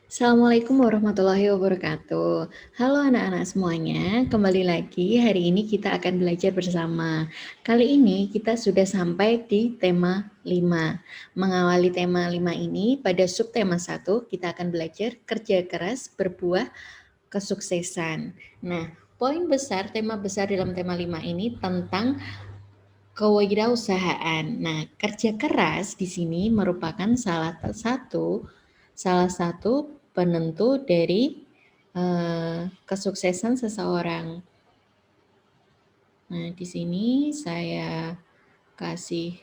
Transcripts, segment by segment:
Assalamualaikum warahmatullahi wabarakatuh. Halo anak-anak semuanya, kembali lagi hari ini kita akan belajar bersama. Kali ini kita sudah sampai di tema 5. Mengawali tema 5 ini, pada subtema 1 kita akan belajar kerja keras berbuah kesuksesan. Nah, poin besar, tema besar dalam tema 5 ini tentang kewirausahaan. Nah, kerja keras di sini merupakan salah satu penentu dari kesuksesan seseorang. Nah, di sini saya kasih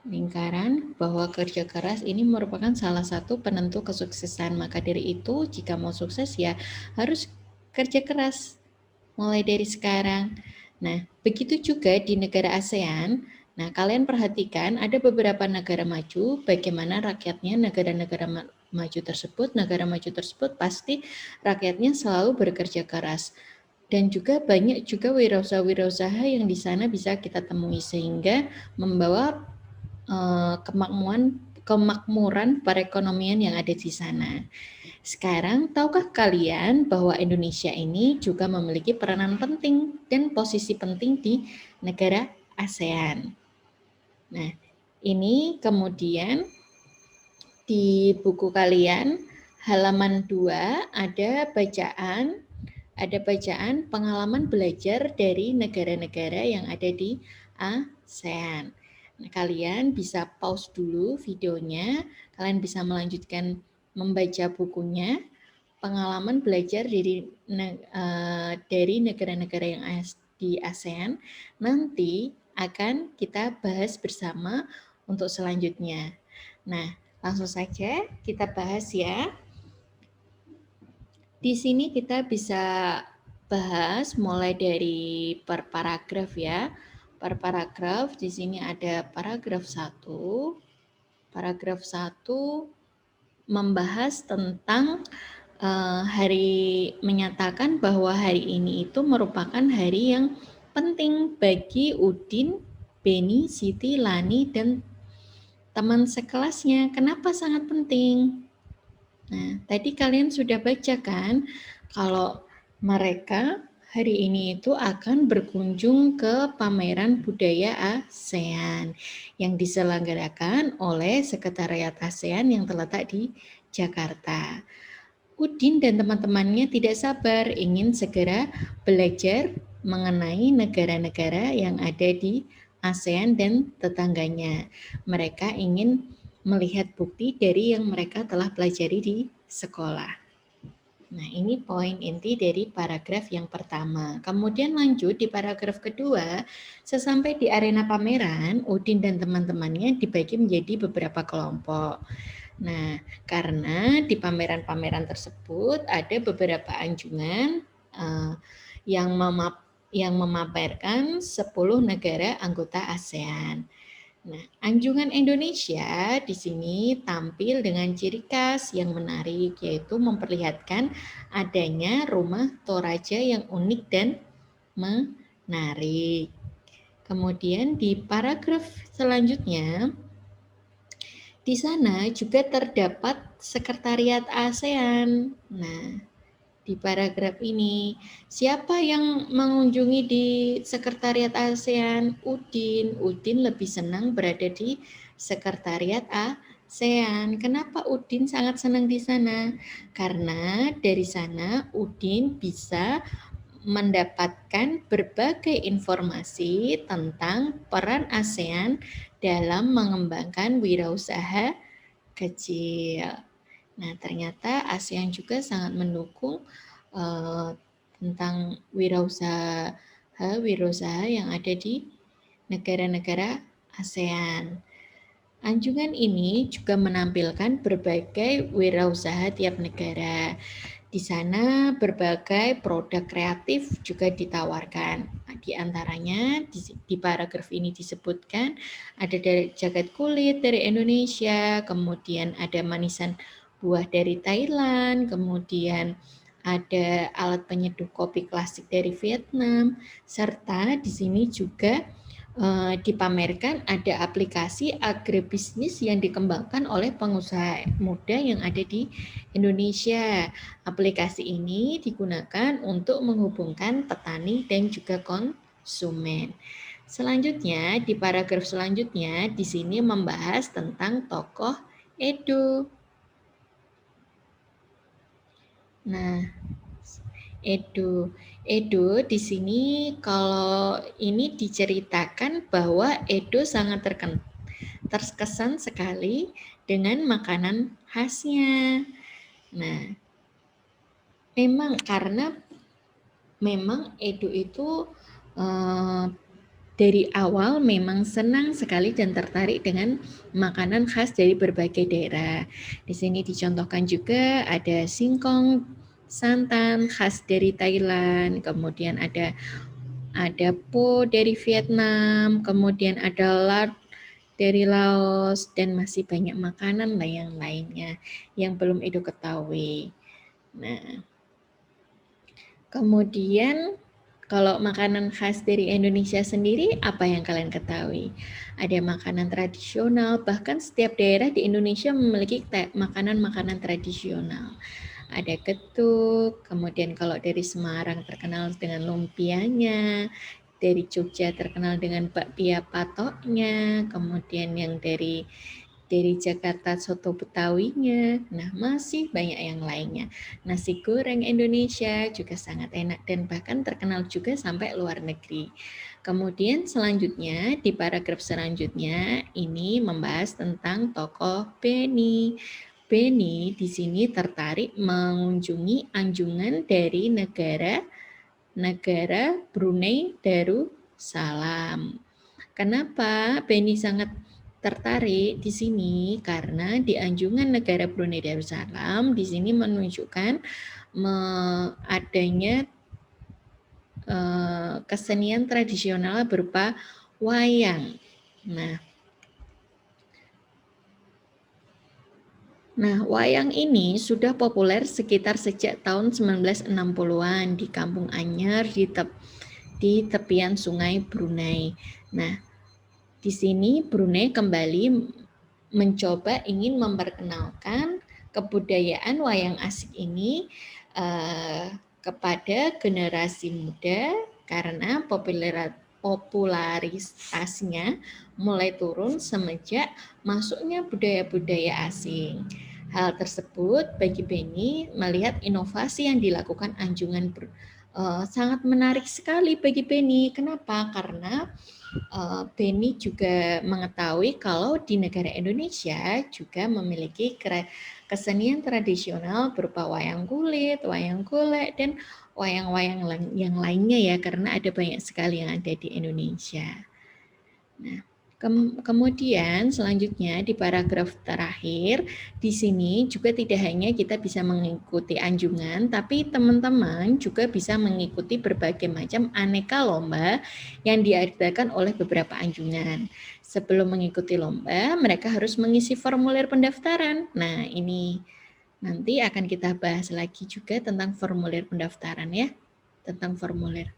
lingkaran bahwa kerja keras ini merupakan salah satu penentu kesuksesan. Maka dari itu, jika mau sukses ya harus kerja keras mulai dari sekarang. Nah, begitu juga di negara ASEAN. Nah, kalian perhatikan ada beberapa negara maju, bagaimana rakyatnya negara maju tersebut pasti rakyatnya selalu bekerja keras. Dan juga banyak juga wirausaha-wirausaha yang di sana bisa kita temui sehingga membawa kemakmuran perekonomian yang ada di sana. Sekarang, tahukah kalian bahwa Indonesia ini juga memiliki peranan penting dan posisi penting di negara ASEAN? Nah, ini kemudian di buku kalian halaman 2 ada bacaan pengalaman belajar dari negara-negara yang ada di ASEAN. Nah, kalian bisa pause dulu videonya, kalian bisa melanjutkan membaca bukunya, pengalaman belajar dari negara-negara yang di ASEAN. Nanti akan kita bahas bersama untuk selanjutnya. Nah, langsung saja kita bahas ya. Di sini kita bisa bahas mulai dari per paragraf ya. Per paragraf di sini ada paragraf 1. Paragraf 1 membahas tentang menyatakan bahwa hari ini itu merupakan hari yang penting bagi Udin, Beni, Siti, Lani, dan teman sekelasnya. Kenapa sangat penting? Nah, tadi kalian sudah baca kan kalau mereka hari ini itu akan berkunjung ke pameran budaya ASEAN yang diselenggarakan oleh Sekretariat ASEAN yang terletak di Jakarta. Udin dan teman-temannya tidak sabar ingin segera belajar mengenai negara-negara yang ada di ASEAN dan tetangganya. Mereka ingin melihat bukti dari yang mereka telah pelajari di sekolah. Nah, ini poin inti dari paragraf yang pertama. Kemudian lanjut di paragraf kedua, sesampai di arena pameran, Udin dan teman-temannya dibagi menjadi beberapa kelompok. Nah, karena di pameran-pameran tersebut ada beberapa anjungan yang memamerkan 10 negara anggota ASEAN. Nah, anjungan Indonesia di sini tampil dengan ciri khas yang menarik, yaitu memperlihatkan adanya rumah Toraja yang unik dan menarik. Kemudian di paragraf selanjutnya, di sana juga terdapat sekretariat ASEAN. Nah, di paragraf ini, siapa yang mengunjungi di sekretariat ASEAN? Udin. Udin lebih senang berada di sekretariat ASEAN. Kenapa Udin sangat senang di sana? Karena dari sana Udin bisa mendapatkan berbagai informasi tentang peran ASEAN dalam mengembangkan wirausaha kecil. Nah, ternyata ASEAN juga sangat mendukung tentang wirausaha yang ada di negara-negara ASEAN. Anjungan ini juga menampilkan berbagai wirausaha tiap negara. Di sana berbagai produk kreatif juga ditawarkan. Di antaranya di paragraf ini disebutkan ada dari jaket kulit dari Indonesia, kemudian ada manisan buah dari Thailand, kemudian ada alat penyeduh kopi klasik dari Vietnam, serta di sini juga dipamerkan ada aplikasi agribisnis yang dikembangkan oleh pengusaha muda yang ada di Indonesia. Aplikasi ini digunakan untuk menghubungkan petani dan juga konsumen. Selanjutnya, di paragraf selanjutnya, di sini membahas tentang tokoh Edo. Nah, Edo di sini kalau ini diceritakan bahwa Edo sangat terkesan sekali dengan makanan khasnya. Nah, memang Edo itu eh, dari awal memang senang sekali dan tertarik dengan makanan khas dari berbagai daerah. Di sini dicontohkan juga ada singkong santan khas dari Thailand, kemudian ada po dari Vietnam, kemudian ada lard dari Laos, dan masih banyak makanan yang lainnya yang belum Edo ketahui. Nah, kemudian kalau makanan khas dari Indonesia sendiri, apa yang kalian ketahui? Ada makanan tradisional, bahkan setiap daerah di Indonesia memiliki makanan-makanan tradisional. Ada getuk, kemudian kalau dari Semarang terkenal dengan lumpianya, dari Jogja terkenal dengan bakpia patoknya, kemudian yang dari Jakarta soto Betawinya, nah masih banyak yang lainnya. Nasi goreng Indonesia juga sangat enak dan bahkan terkenal juga sampai luar negeri. Kemudian selanjutnya di paragraf selanjutnya ini membahas tentang tokoh Beni. Beni di sini tertarik mengunjungi anjungan dari negara Brunei Darussalam. Kenapa Beni sangat tertarik di sini? Karena di anjungan negara Brunei Darussalam di sini menunjukkan adanya kesenian tradisional berupa wayang. Nah, wayang ini sudah populer sekitar sejak tahun 1960-an di Kampung Anyar di tepian Sungai Brunei. Nah, di sini Brunei kembali mencoba ingin memperkenalkan kebudayaan wayang asik ini kepada generasi muda karena popularitasnya mulai turun semenjak masuknya budaya-budaya asing. Hal tersebut bagi Beni melihat inovasi yang dilakukan anjungan sangat menarik sekali bagi Beni. Kenapa? Karena Beni juga mengetahui kalau di negara Indonesia juga memiliki kesenian tradisional berupa wayang kulit, wayang golek, dan wayang-wayang yang lainnya ya, karena ada banyak sekali yang ada di Indonesia. Nah, kemudian selanjutnya di paragraf terakhir, di sini juga tidak hanya kita bisa mengikuti anjungan, tapi teman-teman juga bisa mengikuti berbagai macam aneka lomba yang diadakan oleh beberapa anjungan. Sebelum mengikuti lomba, mereka harus mengisi formulir pendaftaran. Nah, ini nanti akan kita bahas lagi juga tentang formulir pendaftaran ya, tentang formulir.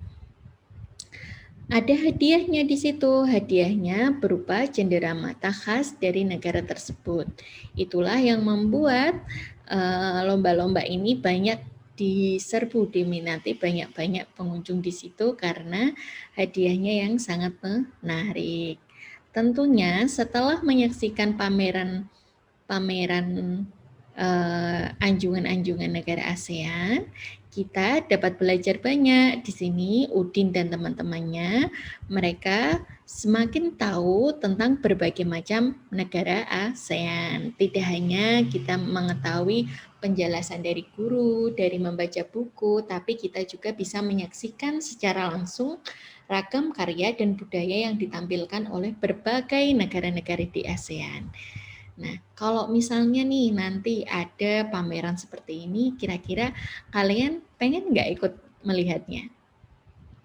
Ada hadiahnya di situ. Hadiahnya berupa cenderamata khas dari negara tersebut. Itulah yang membuat lomba-lomba ini banyak diserbu, diminati banyak-banyak pengunjung di situ karena hadiahnya yang sangat menarik. Tentunya setelah menyaksikan pameran anjungan-anjungan negara ASEAN, kita dapat belajar banyak. Di sini Udin dan teman-temannya, mereka semakin tahu tentang berbagai macam negara ASEAN. Tidak hanya kita mengetahui penjelasan dari guru, dari membaca buku, tapi kita juga bisa menyaksikan secara langsung ragam karya dan budaya yang ditampilkan oleh berbagai negara-negara di ASEAN. Nah, kalau misalnya nih nanti ada pameran seperti ini, kira-kira kalian pengen nggak ikut melihatnya?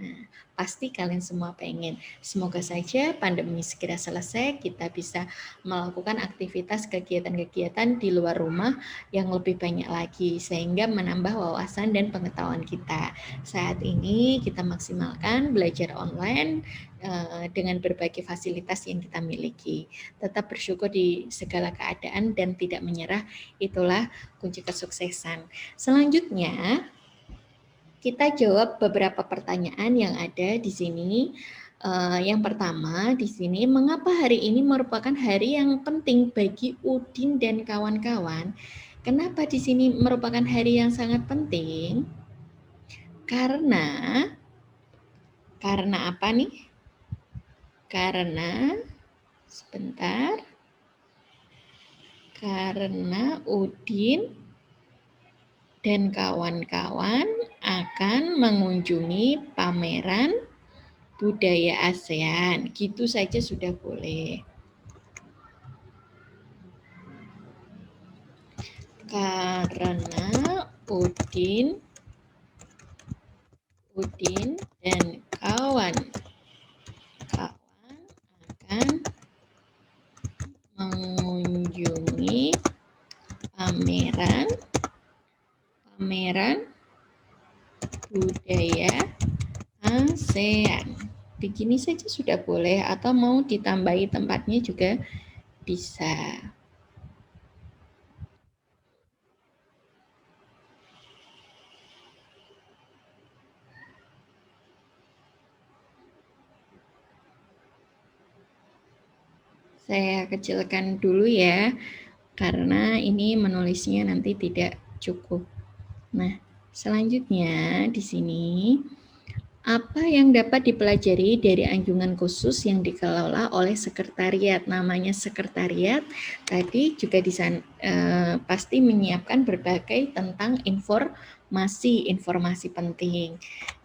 Nah, pasti kalian semua pengen. Semoga saja pandemi segera selesai, kita bisa melakukan aktivitas kegiatan-kegiatan di luar rumah yang lebih banyak lagi, sehingga menambah wawasan dan pengetahuan kita. Saat ini kita maksimalkan belajar online dengan berbagai fasilitas yang kita miliki. Tetap bersyukur di segala keadaan dan tidak menyerah, itulah kunci kesuksesan. Selanjutnya, kita jawab beberapa pertanyaan yang ada di sini. Yang pertama di sini, mengapa hari ini merupakan hari yang penting bagi Udin dan kawan-kawan? Kenapa di sini merupakan hari yang sangat penting? Karena apa nih? Karena sebentar. Karena Udin dan kawan-kawan akan mengunjungi pameran budaya ASEAN. Gitu saja sudah boleh. Karena Udin dan kawan-kawan akan mengunjungi pameran budaya ASEAN. Begini saja sudah boleh, atau mau ditambahi tempatnya juga bisa. Saya kecilkan dulu ya, karena ini menulisnya nanti tidak cukup. Nah, selanjutnya di sini, apa yang dapat dipelajari dari anjungan khusus yang dikelola oleh sekretariat? Namanya sekretariat, tadi juga di sana pasti menyiapkan berbagai tentang informasi penting.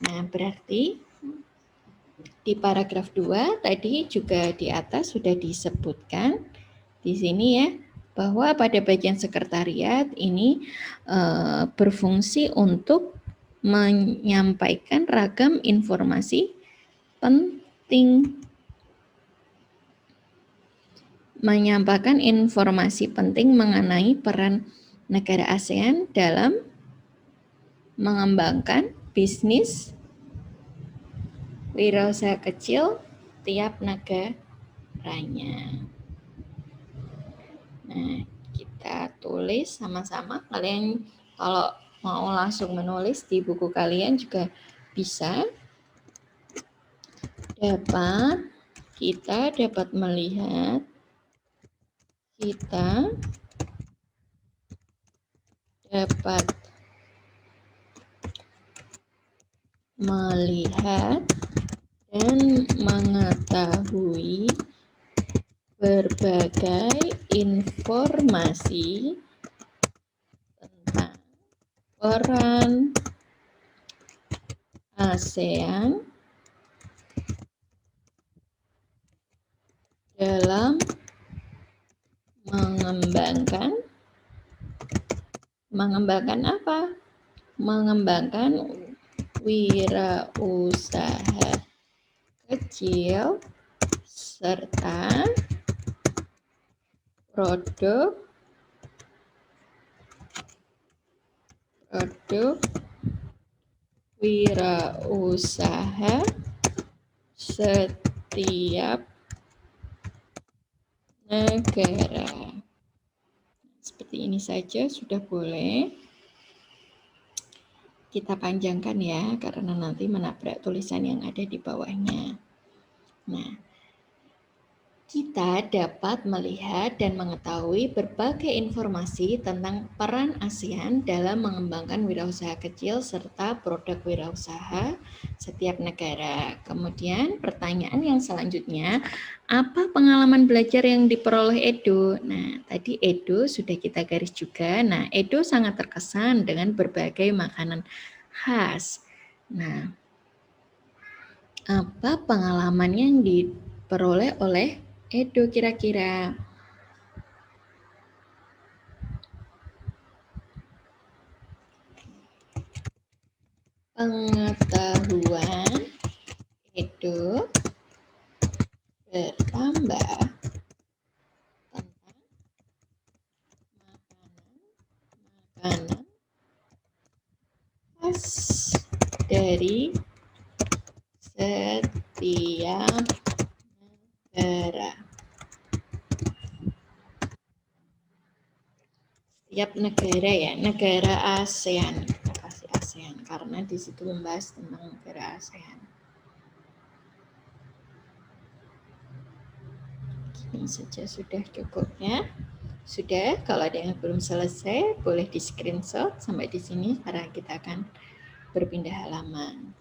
Nah, berarti di paragraf 2 tadi juga di atas sudah disebutkan di sini ya, bahwa pada bagian sekretariat ini berfungsi untuk menyampaikan ragam informasi penting. Menyampaikan informasi penting mengenai peran negara ASEAN dalam mengembangkan bisnis wirausaha kecil tiap negaranya. Nah, kita tulis sama-sama. Kalian kalau mau langsung menulis di buku kalian juga bisa. Kita dapat melihat dan mengetahui berbagai informasi tentang peran ASEAN dalam mengembangkan apa? Mengembangkan wirausaha kecil serta produk wirausaha setiap negara. Seperti ini saja sudah boleh. Kita panjangkan ya, karena nanti menabrak tulisan yang ada di bawahnya. Nah, kita dapat melihat dan mengetahui berbagai informasi tentang peran ASEAN dalam mengembangkan wirausaha kecil serta produk wirausaha setiap negara. Kemudian pertanyaan yang selanjutnya, apa pengalaman belajar yang diperoleh Edo? Nah, tadi Edo sudah kita garis juga. Nah, Edo sangat terkesan dengan berbagai makanan khas. Nah, apa pengalaman yang diperoleh oleh Edo kira-kira? Pengetahuan dari setiap negara. Setiap negara ya, negara ASEAN. Kita kasih ASEAN karena di situ membahas tentang negara ASEAN. Ini saja sudah cukup ya. Sudah, kalau ada yang belum selesai boleh di screenshot sampai di sini karena kita akan berpindah halaman.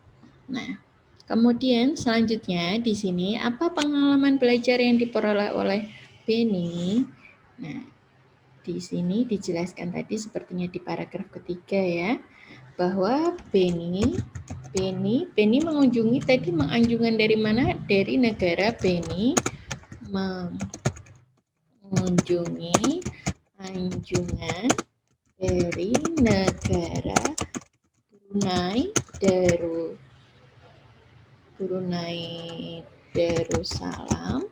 Nah, kemudian selanjutnya di sini apa pengalaman belajar yang diperoleh oleh Benny? Nah, di sini dijelaskan tadi sepertinya di paragraf ketiga ya, bahwa Benny mengunjungi tadi menganjungan dari mana? Dari negara Benny mengunjungi anjungan dari negara Brunei Darussalam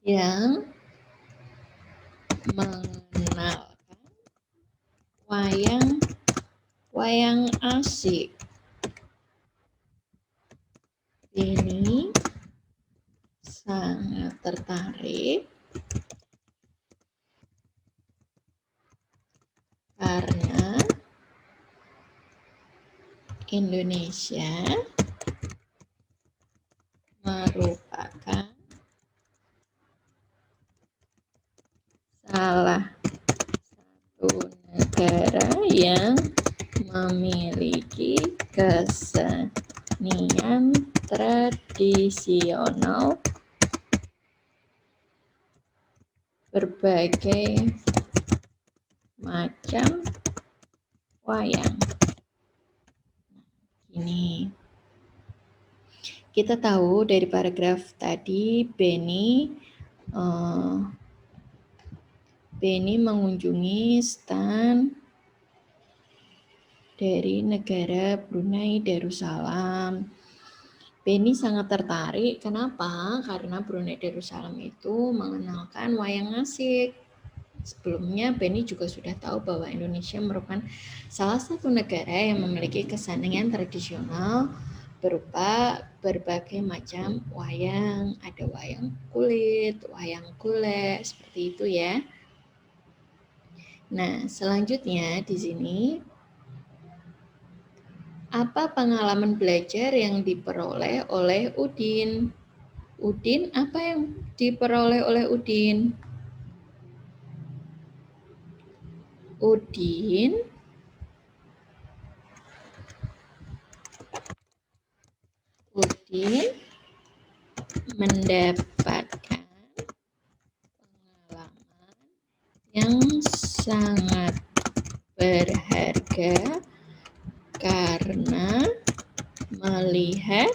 yang mengenalkan wayang asik. Ini sangat tertarik karena Indonesia merupakan salah satu negara yang memiliki kesenian tradisional berbagai macam wayang. Ini kita tahu dari paragraf tadi Benny mengunjungi stand dari negara Brunei Darussalam. Benny sangat tertarik. Kenapa? Karena Brunei Darussalam itu mengenalkan wayang asik. Sebelumnya Benny juga sudah tahu bahwa Indonesia merupakan salah satu negara yang memiliki kesenian tradisional berupa berbagai macam wayang. Ada wayang kulit, wayang golek, seperti itu ya. Nah, selanjutnya di sini apa pengalaman belajar yang diperoleh oleh Udin? Udin, apa yang diperoleh oleh Udin? Udin mendapatkan pengalaman yang sangat berharga karena melihat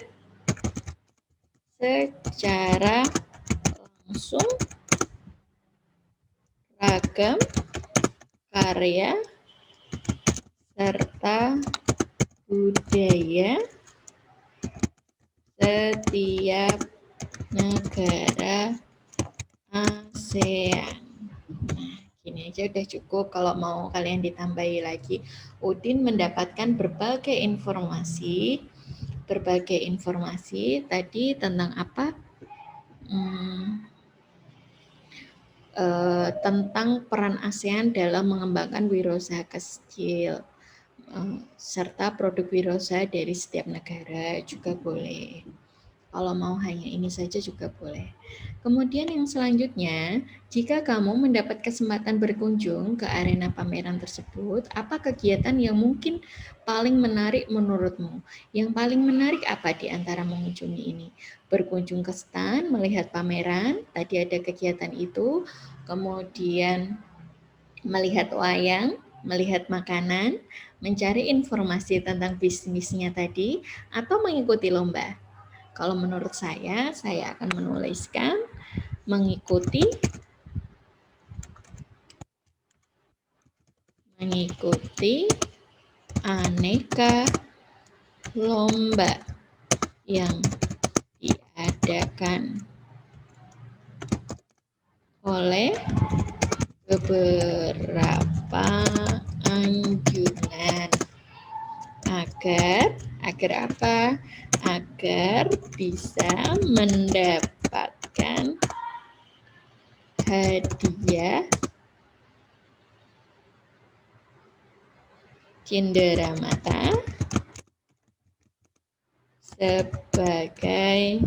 secara langsung ragam karya serta budaya setiap negara ASEAN. Nah, gini aja udah cukup. Kalau mau kalian ditambahi lagi, Udin mendapatkan berbagai informasi tadi tentang apa? Tentang peran ASEAN dalam mengembangkan wirausaha kecil serta produk wirausaha dari setiap negara juga boleh. Kalau mau hanya ini saja juga boleh. Kemudian yang selanjutnya, jika kamu mendapat kesempatan berkunjung ke arena pameran tersebut, apa kegiatan yang mungkin paling menarik menurutmu? Yang paling menarik apa di antara mengunjungi ini? Berkunjung ke stand, melihat pameran, tadi ada kegiatan itu, kemudian melihat wayang, melihat makanan, mencari informasi tentang bisnisnya tadi, atau mengikuti lomba. Kalau menurut saya akan menuliskan mengikuti aneka lomba yang diadakan oleh beberapa anjuran. Agar apa? Agar bisa mendapatkan hadiah cenderamata sebagai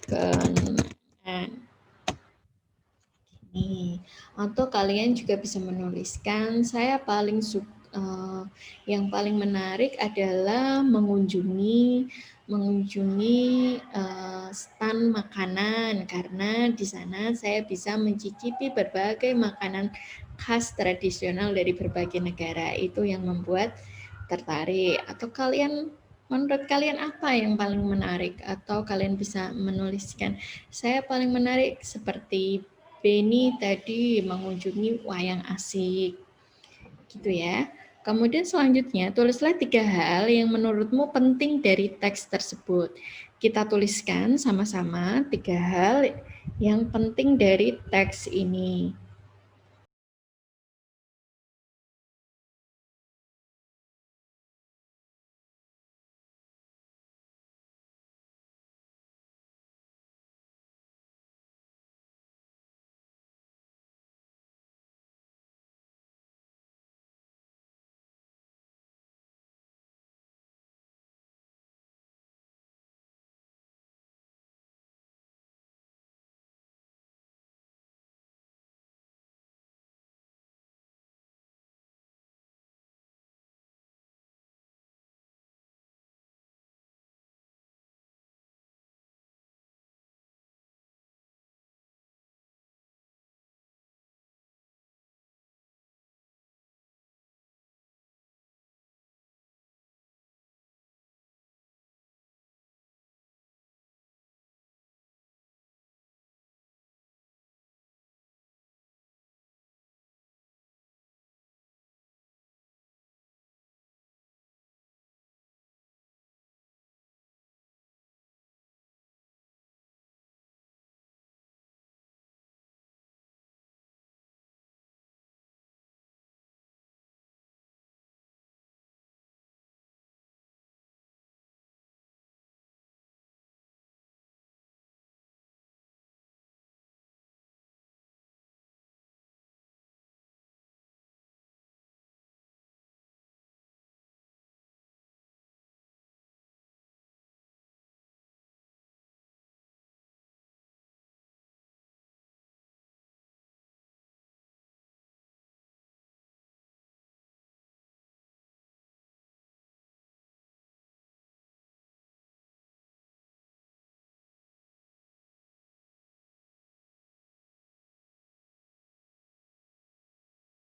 kenangan. Nih, atau kalian juga bisa menuliskan, saya paling yang paling menarik adalah mengunjungi stand makanan, karena di sana saya bisa mencicipi berbagai makanan khas tradisional dari berbagai negara. Itu yang membuat tertarik. Atau menurut kalian apa yang paling menarik? Atau kalian bisa menuliskan, saya paling menarik seperti Beni tadi mengunjungi wayang asik, gitu ya. Kemudian selanjutnya, tulislah 3 hal yang menurutmu penting dari teks tersebut. Kita tuliskan sama-sama 3 hal yang penting dari teks ini.